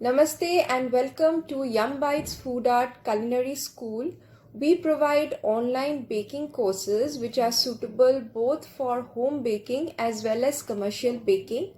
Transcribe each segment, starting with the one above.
Namaste and welcome to Yum Bites Food Art Culinary School. We provide online baking courses which are suitable both for home baking as well as commercial baking.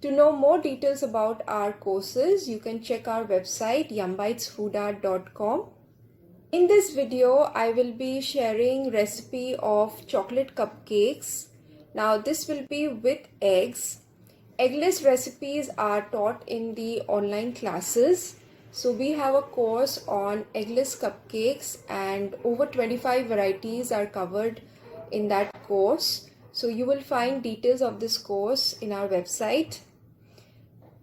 To know more details about our courses, you can check our website yumbitesfoodart.com. In this video, I will be sharing recipe of chocolate cupcakes. Now this will be with eggs. Eggless recipes are taught in the online classes. So we have a course on eggless cupcakes and over 25 varieties are covered in that course. So you will find details of this course in our website.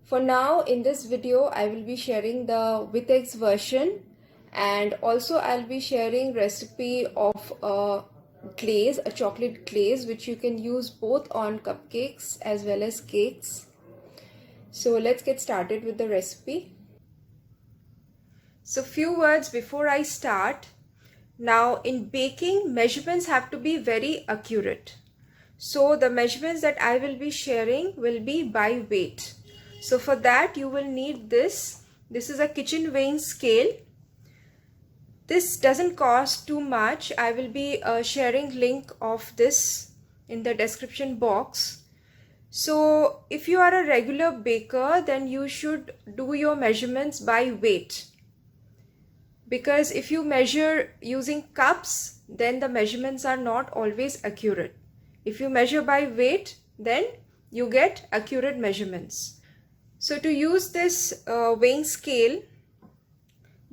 For now, in this video, I will be sharing the with eggs version, and also I'll be sharing recipe of a glaze, a chocolate glaze, which you can use both on cupcakes as well as cakes. So let's get started with the recipe. So few words before I start. Now in baking, measurements have to be very accurate. So the measurements that I will be sharing will be by weight. So for that you will need this. This is a kitchen weighing scale. This doesn't cost too much. I will be sharing link of this in the description box. So if you are a regular baker, then you should do your measurements by weight. Because if you measure using cups, then the measurements are not always accurate. If you measure by weight, then you get accurate measurements. So to use this weighing scale,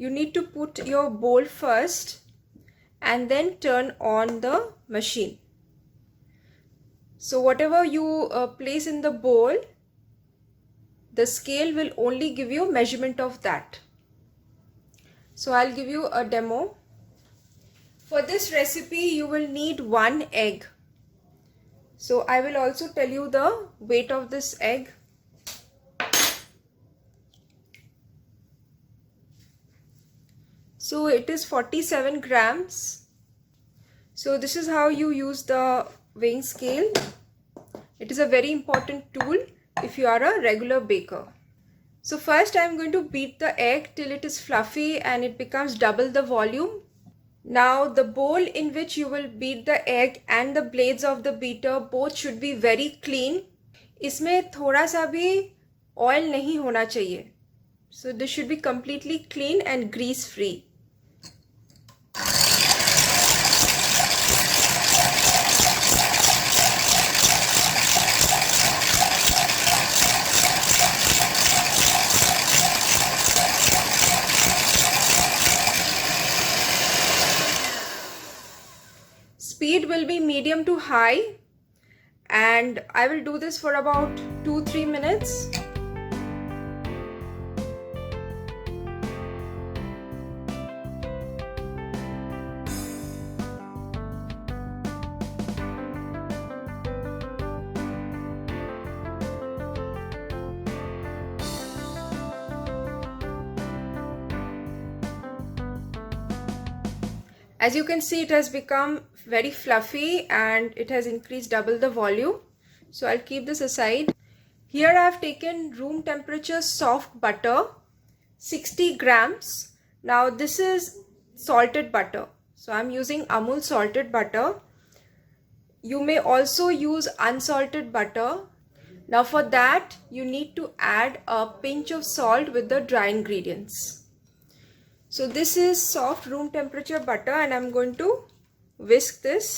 you need to put your bowl first and then turn on the machine. So whatever you place in the bowl, the scale will only give you measurement of that. So I'll give you a demo. For this recipe, you will need 1 egg. So I will also tell you the weight of this egg. So it is 47 grams. So this is how you use the weighing scale. It is a very important tool if you are a regular baker. So first I am going to beat the egg till it is fluffy and it becomes double the volume. Now the bowl in which you will beat the egg and the blades of the beater both should be very clean. इसमें थोड़ा सा भी oil नहीं होना चाहिए. So this should be completely clean and grease free. Speed will be medium to high, and I will do this for about 2-3 minutes. As you can see, it has become very fluffy and it has increased double the volume. So I'll keep this aside. Here I have taken room temperature soft butter, 60 grams. Now this is salted butter. So I'm using Amul salted butter. You may also use unsalted butter. Now for that, you need to add a pinch of salt with the dry ingredients. So this is soft room temperature butter and I'm going to whisk this.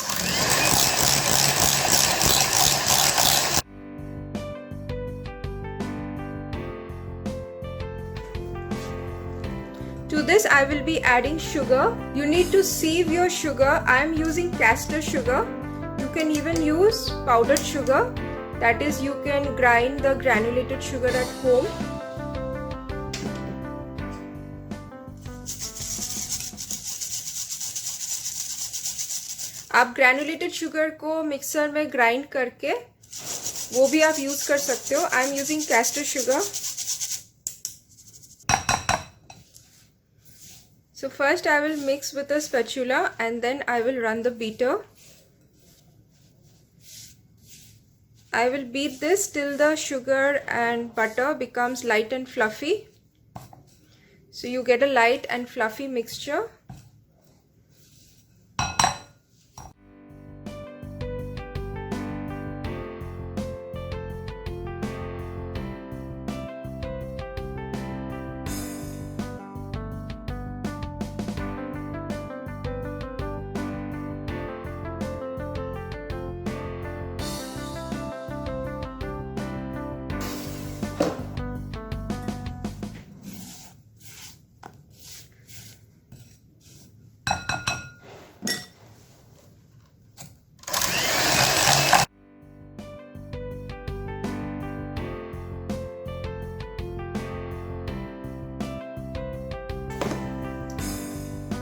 To this I will be adding sugar. You need to sieve your sugar. I am using caster sugar. You can even use powdered sugar. That is, you can grind the granulated sugar at home. आप granulated sugar को mixer में grind करके वो भी आप use कर सकते हो. I am using castor sugar. So first I will mix with a spatula and then I will run the beater. I will beat this till the sugar and butter becomes light and fluffy. So you get a light and fluffy mixture.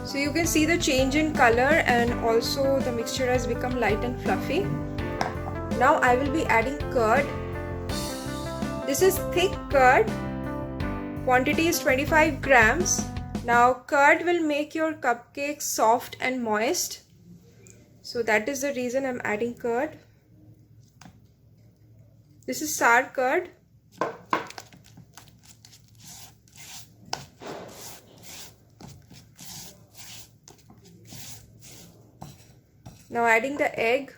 So you can see the change in color, and also the mixture has become light and fluffy. Now I will be adding curd. This is thick curd. Quantity is 25 grams. Now curd will make your cupcake soft and moist. So that is the reason I'm adding curd. This is sour curd. Now adding the egg.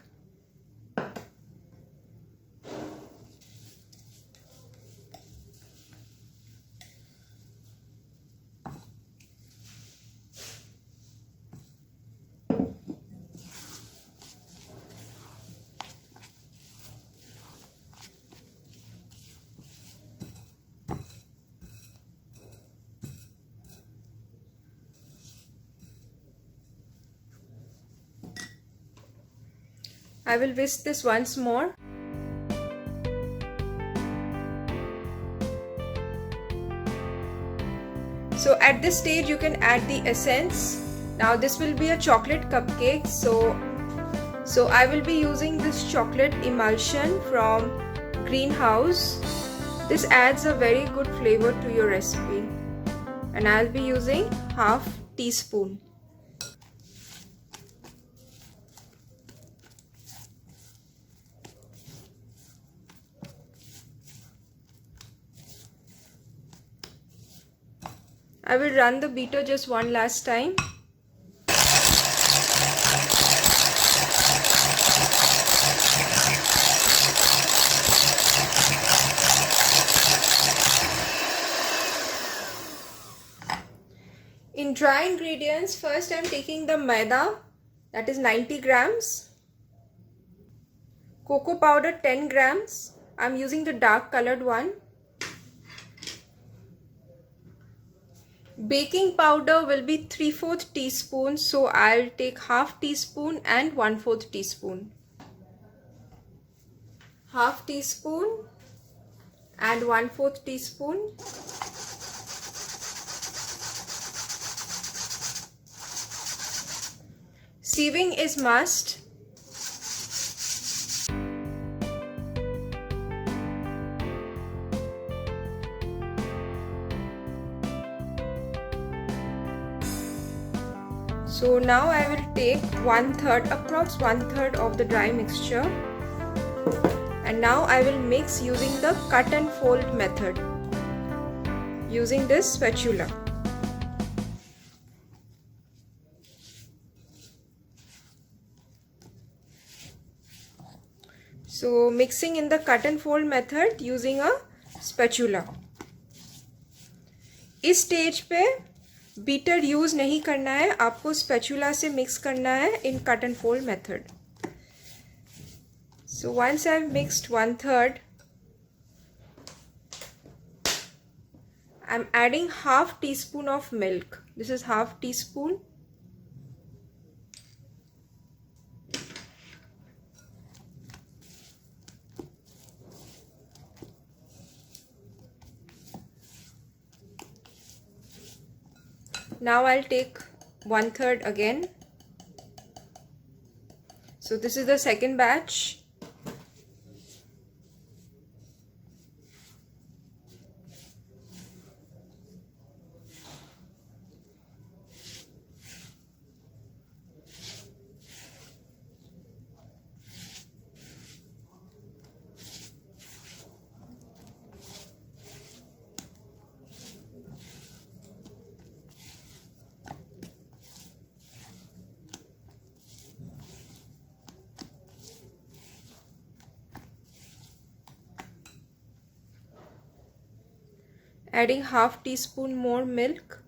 I will whisk this once more. So at this stage you can add the essence. Now this will be a chocolate cupcake, so I will be using this chocolate emulsion from Greenhouse. This adds a very good flavor to your recipe, and I'll be using half teaspoon. I will run the beater just one last time. In dry ingredients, first I am taking the maida, that is 90 grams. Cocoa powder 10 grams. I am using the dark colored one. Baking powder will be 3/4 teaspoon, so I'll take half teaspoon and 1/4 teaspoon. Half teaspoon and 1/4 teaspoon. Sieving is must. So now I will take 1/3, approx 1/3 of the dry mixture, and now I will mix using the cut and fold method, using this spatula. So mixing in the cut and fold method using a spatula. इस stage पे beater use नहीं करना है, आपको spatula से mix करना है in cut and fold method. So once I've mixed 1/3, I'm adding half teaspoon of milk. This is half teaspoon. Now I'll take 1/3 again. So this is the second batch. Adding half teaspoon more milk.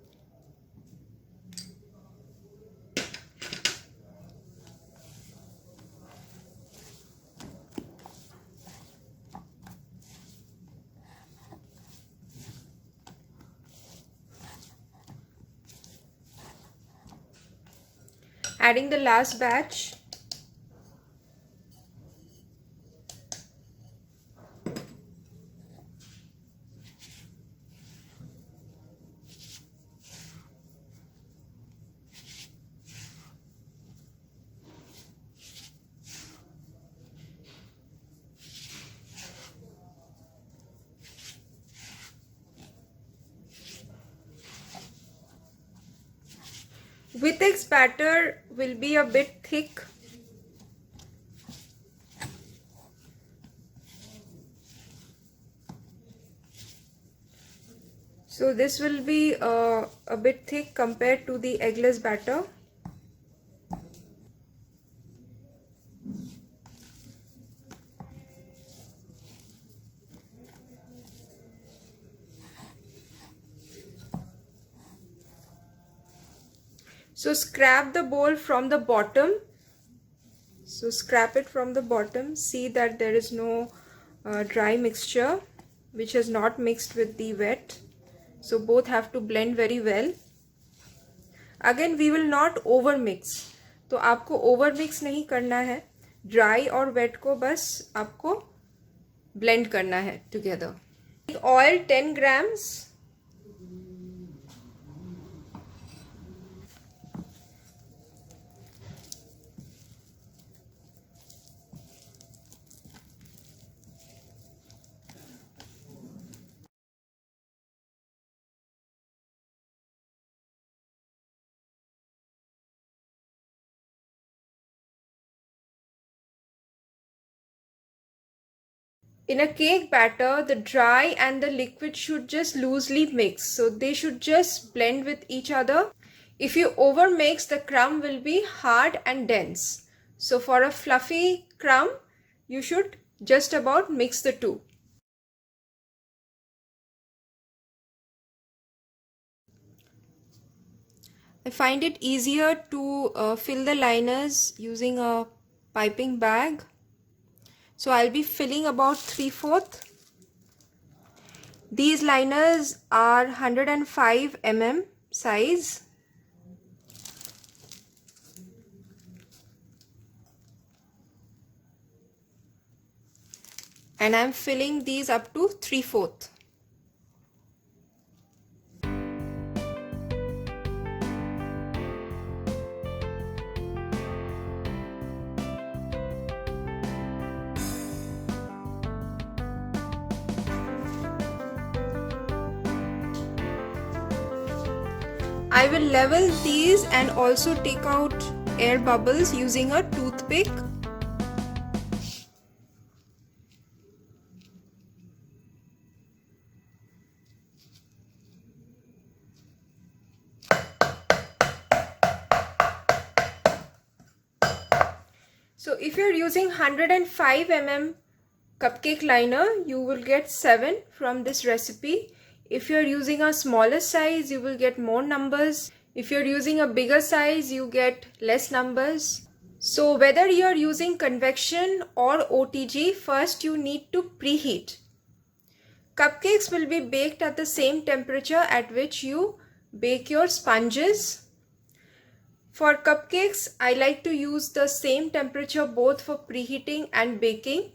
Adding the last batch. Witex's batter will be a bit thick. So this will be a bit thick compared to the eggless batter. So scrap the bowl from the bottom. So scrap it from the bottom. See that there is no dry mixture which has not mixed with the wet. So both have to blend very well. Again we will not over mix. तो आपको over mix नहीं करना है. Dry और wet को बस आपको blend करना है together. Oil 10 grams. In a cake batter, the dry and the liquid should just loosely mix. So they should just blend with each other. If you over mix, the crumb will be hard and dense. So for a fluffy crumb, you should just about mix the two. I find it easier to fill the liners using a piping bag. So I'll be filling about 3/4. These liners are 105 mm size. And I'm filling these up to 3/4. I will level these and also take out air bubbles using a toothpick. So if you're using 105 mm cupcake liner, you will get 7 from this recipe. If you're using a smaller size, you will get more numbers. If you're using a bigger size, you get less numbers. So whether you're using convection or OTG, first you need to preheat. Cupcakes will be baked at the same temperature at which you bake your sponges. For cupcakes, I like to use the same temperature both for preheating and baking.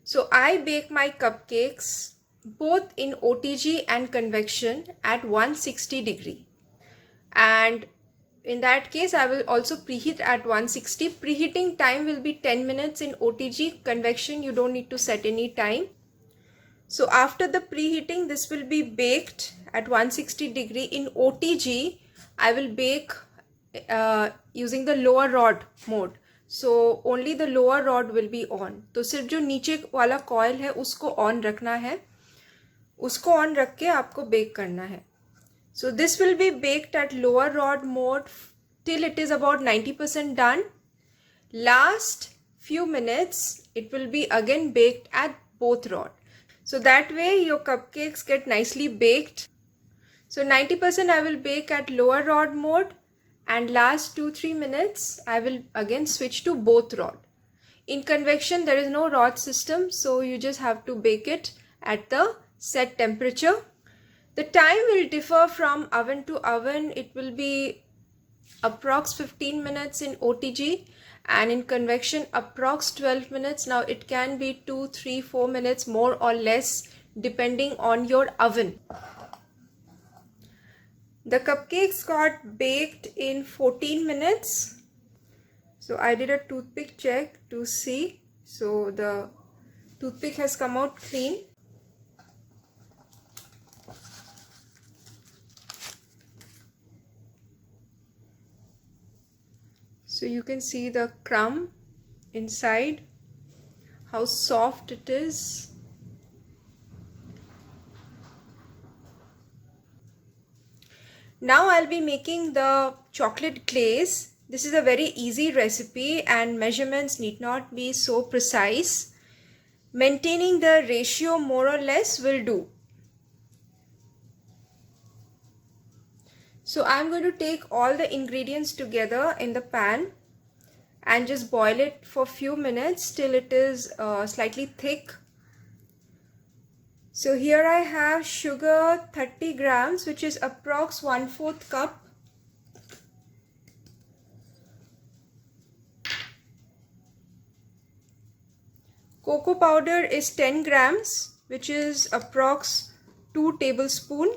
So I bake my cupcakes both in OTG and convection at 160 degree. And in that case, I will also preheat at 160. Preheating time will be 10 minutes in OTG. Convection, you don't need to set any time. So after the preheating, this will be baked at 160 degree. In OTG, I will bake using the lower rod mode. So only the lower rod will be on. तो सिर्फ जो नीचे वाला coil है उसको on रखना है. उसको on रख के आपको bake करना है. So this will be baked at lower rod mode till it is about 90% done. Last few minutes it will be again baked at both rod. So that way your cupcakes get nicely baked. So 90% I will bake at lower rod mode, and last 2-3 minutes I will again switch to both rod. In convection there is no rod system, so you just have to bake it at the set temperature. The time will differ from oven to oven. It will be approx 15 minutes in OTG, and in convection approx 12 minutes. Now it can be 2, 3, 4 minutes more or less depending on your oven. The cupcakes got baked in 14 minutes. So I did a toothpick check to see. So the toothpick has come out clean. So you can see the crumb inside, how soft it is. Now I'll be making the chocolate glaze. This is a very easy recipe and measurements need not be so precise. Maintaining the ratio more or less will do. So I'm going to take all the ingredients together in the pan and just boil it for a few minutes till it is slightly thick. So here I have sugar 30 grams, which is approx 1/4 cup. Cocoa powder is 10 grams, which is approx 2 tablespoons.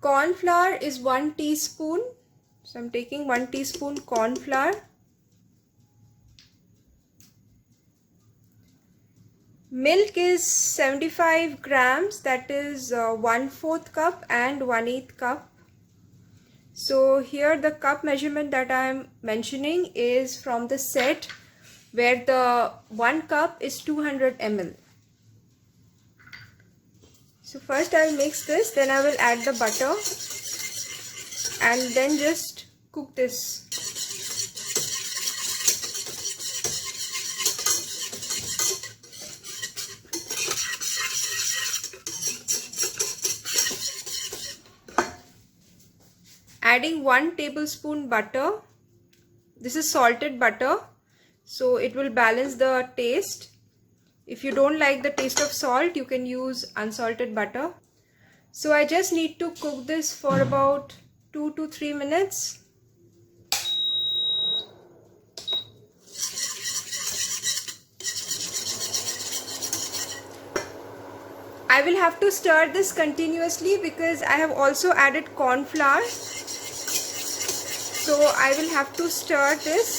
Corn flour is 1 teaspoon. So I'm taking 1 teaspoon corn flour. Milk is 75 grams, that is 1/4 cup and 1/8 cup. So here the cup measurement that I am mentioning is from the set where the 1 cup is 200 ml. So first I will mix this, then I will add the butter and then just cook this. Adding 1 tablespoon butter. This is salted butter, so it will balance the taste. If you don't like the taste of salt, you can use unsalted butter. So I just need to cook this for about 2 to 3 minutes. I will have to stir this continuously because I have also added corn flour. So I will have to stir this.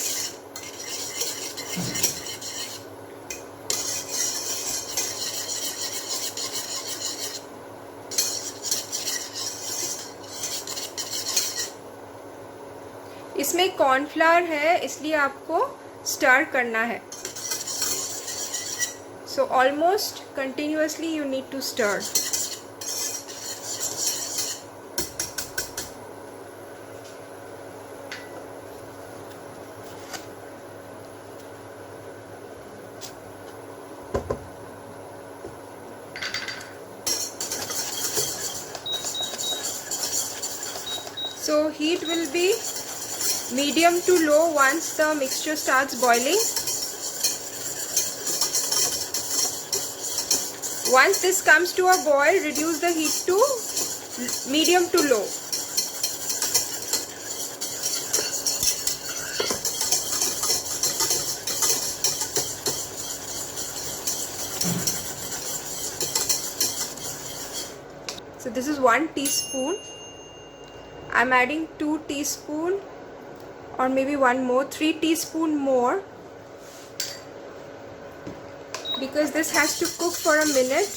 इसमें cornflour है इसलिए आपको stir करना है. So almost continuously you need to stir. So heat will be medium to low once the mixture starts boiling. Once this comes to a boil, reduce the heat to medium to low. So this is 1 teaspoon. I'm adding 2 teaspoon or maybe one more, 3 teaspoon more, because this has to cook for a minute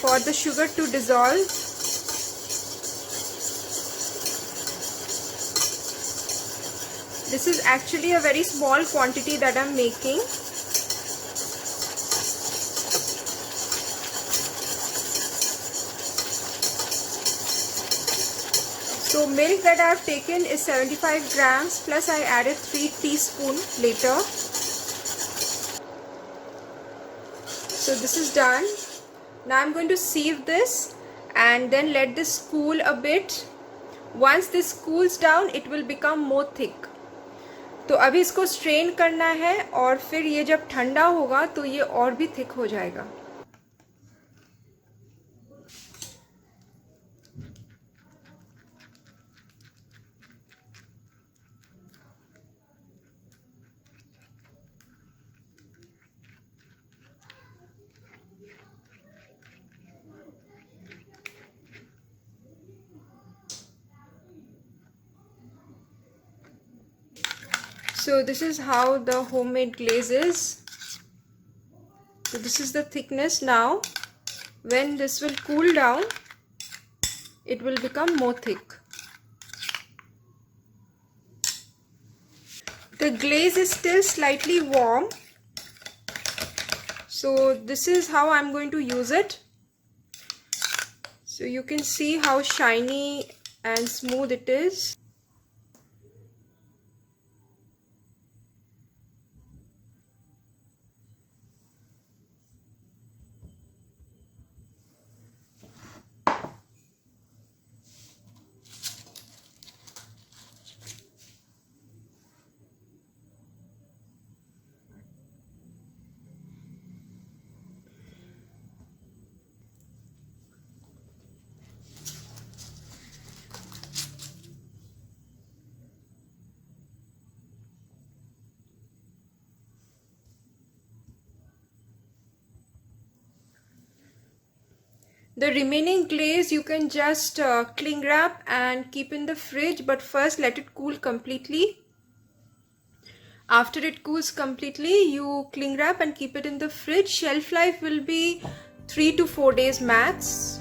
for the sugar to dissolve. This is actually a very small quantity that I'm making. So milk that I have taken is 75 grams plus I added 3 teaspoons later. So this is done. Now I'm going to sieve this and then let this cool a bit. Once this cools down, it will become more thick. तो अभी इसको strain करना है और फिर ये जब ठंडा होगा तो ये और भी थिक हो जाएगा. So this is how the homemade glaze is. So this is the thickness now. When this will cool down, it will become more thick. The glaze is still slightly warm. So this is how I'm going to use it. So you can see how shiny and smooth it is. The remaining glaze you can just cling wrap and keep in the fridge, but first let it cool completely. After it cools completely, you cling wrap and keep it in the fridge. Shelf life will be 3 to 4 days max.